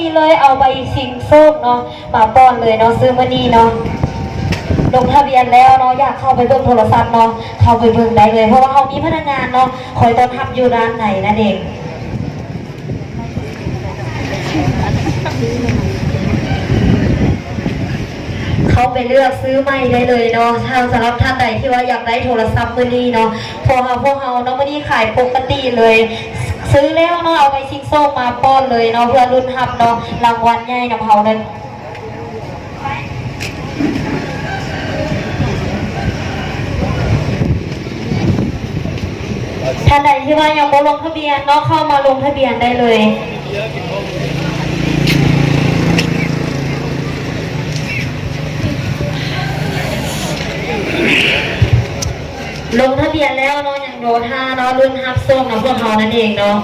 ดีเลยเอาใบชิงโชคเนาะมาป้อนเลยเนาะซื้อมาดีเนาะลงทะเบียนแล้วเนาะอยากเข้าไปเบิ่งโทรศัพท์เนาะเข้าไปเบิ่งได้เลยเพราะว่าเขามีพนักงานเนาะคอยต้อนรับอยู่ร้านไหนนั่นเองเขาไปเลือกซื้อใหม่ได้เลยเนาะทางสำหรับท่านใดที่ว่าอยากได้โทรศัพท์มือนี้เนาะพวกเราเนาะมือนี้ขายปกติเลยซื้อแล้วเนาะเอาไปชิงโซ่มาป้อนเลยเนาะเพื่อรุ่นทับเนาะรางวัลใหญ่นำเขาเลยท่านใดที่ว่ายังไม่ลงทะเบียนเนาะเข้ามาลงทะเบียนได้เลยลงทะเบียนแล้วเนาะอย่างโดท่าเนาะรุ่นฮับส้มเนาะพวกเขานั่นเองเนาะ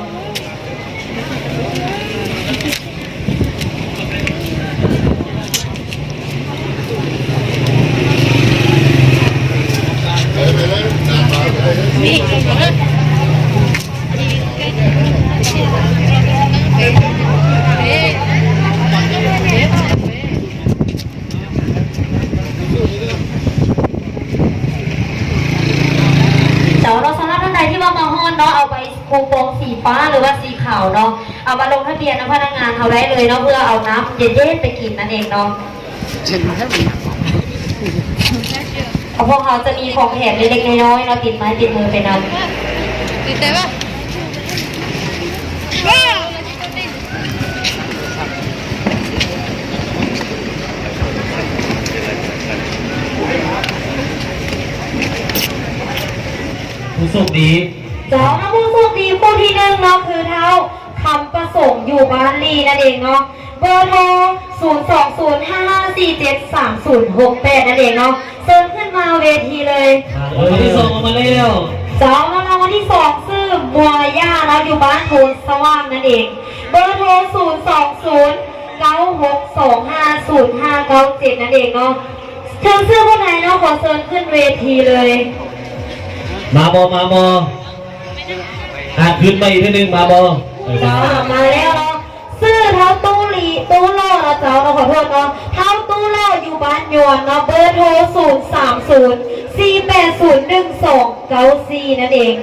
เราสำหรับท่านใดที่ว่ามาฮ้อนเนาะเอาไปคูปองสีฟ้าหรือว่าสีขาวเนาะเอามาลงทะเบียนนะพนักงานเขาได้เลยเนาะเพื่อเอาน้ำเย็นๆไปกินนั่นเองเนาะพวกเขาจะมีของแถมเล็กๆน้อยๆเนาะติดไม้ติดมือไปนำติดได้ปะผู้โชคดีจ้าผู้โชคดีผู้ที่หนึ่งเนาะคือเท้าคำประสงค์อยู่บ้านลีนั่นเองเนาะเบอร์โทร02055473068นั่นเองเนาะเชิญขึ้นมาเวทีเลยวันที่สองออกมาแล้วจ้าแล้ววันที่สองชื่อบัวย่าเนาะอยู่บ้านโพนสว่างนั่นเองเบอร์โทร02096250597นั่นเองเนาะเชิญชื่อผู้ใดเนาะขอเชิญขึ้นเวทีเลยมาบขึ้นมาอีกทีนึงมามาแล้วเนาะซื้อเท้าตู้ล่อนะเจ้าเราขอโทษเนาะเท้าตู้ล่ออยู่บ้านยวนเนาะเบอร์โทร03048019294นั่นเอง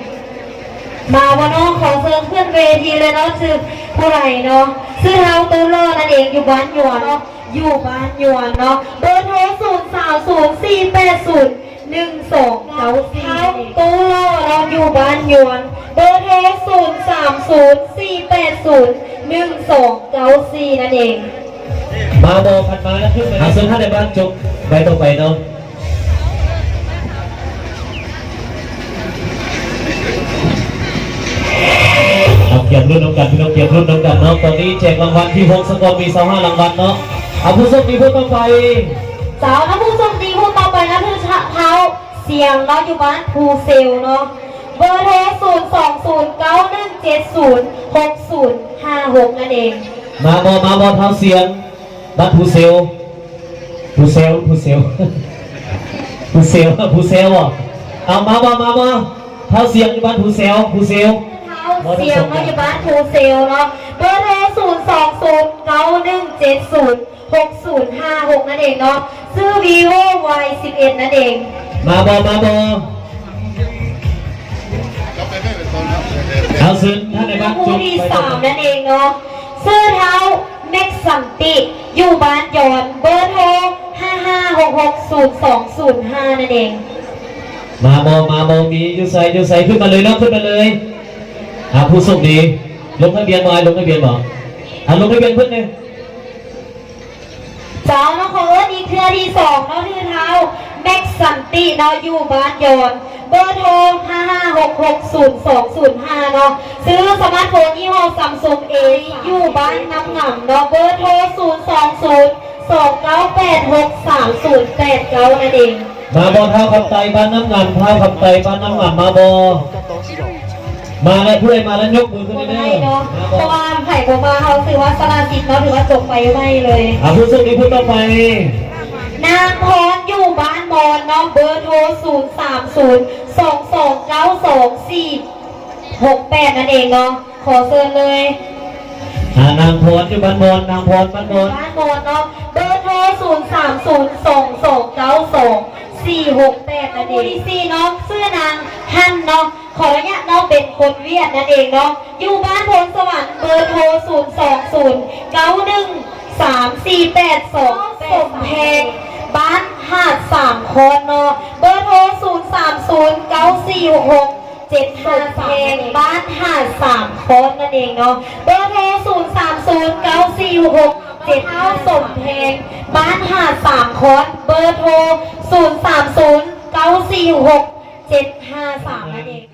มาวันน้องขอเชิญขึ้นเวทีเลยเนาะชื่อผู้ไรเนาะซื้อเท้าตู้ล่อนั่นเองอยู่บ้านยวนเนาะอยู่บ้านยวนเนาะเบอร์โทร03048019294ตู้ล่อเราอยู่บ้านยวนเบอร์โทร03048019294นั่นเองมาพันมาแล้วขึ้นไปหาเสื้อผ้าในบ้านจบไปต่อไปเนาะเกียรติรุ่นน้องกันพี่น้องเกียรติรุ่นน้องกันเนาะตอนนี้แจกรางวัลที่6สกอร์มี25รางวัลเนาะเอาผู้โชคดีผู้ต่อไปสาวนะผู้โชคดีผู้ต่อไปนะคือเท้าเสียงเนาะอยู่บ้านภูเซลเนาะเบอร์โทร02091706056นั่นเองมาเท้าเสียงบ้านภูเซลอ่ะเอามาเท้าเสียงอยู่บ้านภูเซลเท้าเสียงเนาะอยู่บ้านภูเซลเนาะเบอร์โทร02091706056นั่นเองเนาะซื้อ vivo Y11 นั่นเองมาเอาซื้อท่านในบ้านผู้ที่3นั่นเองเนาะซื้อเท้าแม็กสันติอยู่บ้านยอนเบอร์โทร55660205นั่นเองมามียูไซขึ้นมาเลยเนาะขึ้นมาเลยผู้โชคดีลงทะเบียนมาลงทะเบียนบอกลงทะเบียนเพื่อนเลยจ้าเนาะขออีกเทือที่2เนาะที่เท้าแม็กสันติเนาะอยู่บ้านยอนเบอร์โทร55660205เนาะซื้อสมาร์ทโฟนยี่ห้อซัมซุงอยู่บ้านน้ำหนำเนาะเบอร์โทร02029863089นั่นเองมาเท้าคำไตบ้านน้ำหนำเท้าคำไตบ้านน้ำหนำมาแล้วผู้ใดมาแล้วยกมือขึ้นได้เนาะเพราะว่าไผ่บัวมาเขาถือว่าสลาจิตเนาะถือว่าจบไปไม่เลยผู้โชคดีผู้ต่อไปนางพรอยู่บ้านมอนเนาะเบอร์โทร03022922468นั่นเองเนาะขอเชิญเลย นางพรอยู่บ้านบนนางพรบ้านบน บ้านโมนเนาะเบอร์โทร0302292 468นั่นเองที่4เนาะชื่อนางฮันเนาะขออนุญาตเนาะเป็นคนเวียดนั่นเองเนาะอยู่บ้านโพนสวรรค์เบอร์โทร020913482สมเพงบ้านหาด3คนเนาะเบอร์โทร030946753เพลงบ้านหาด3คนนั่นเองเนาะเบอร์โทร0309467สมเพลงบ้านหาด3คนเบอร์โทร030946753นั่นเอง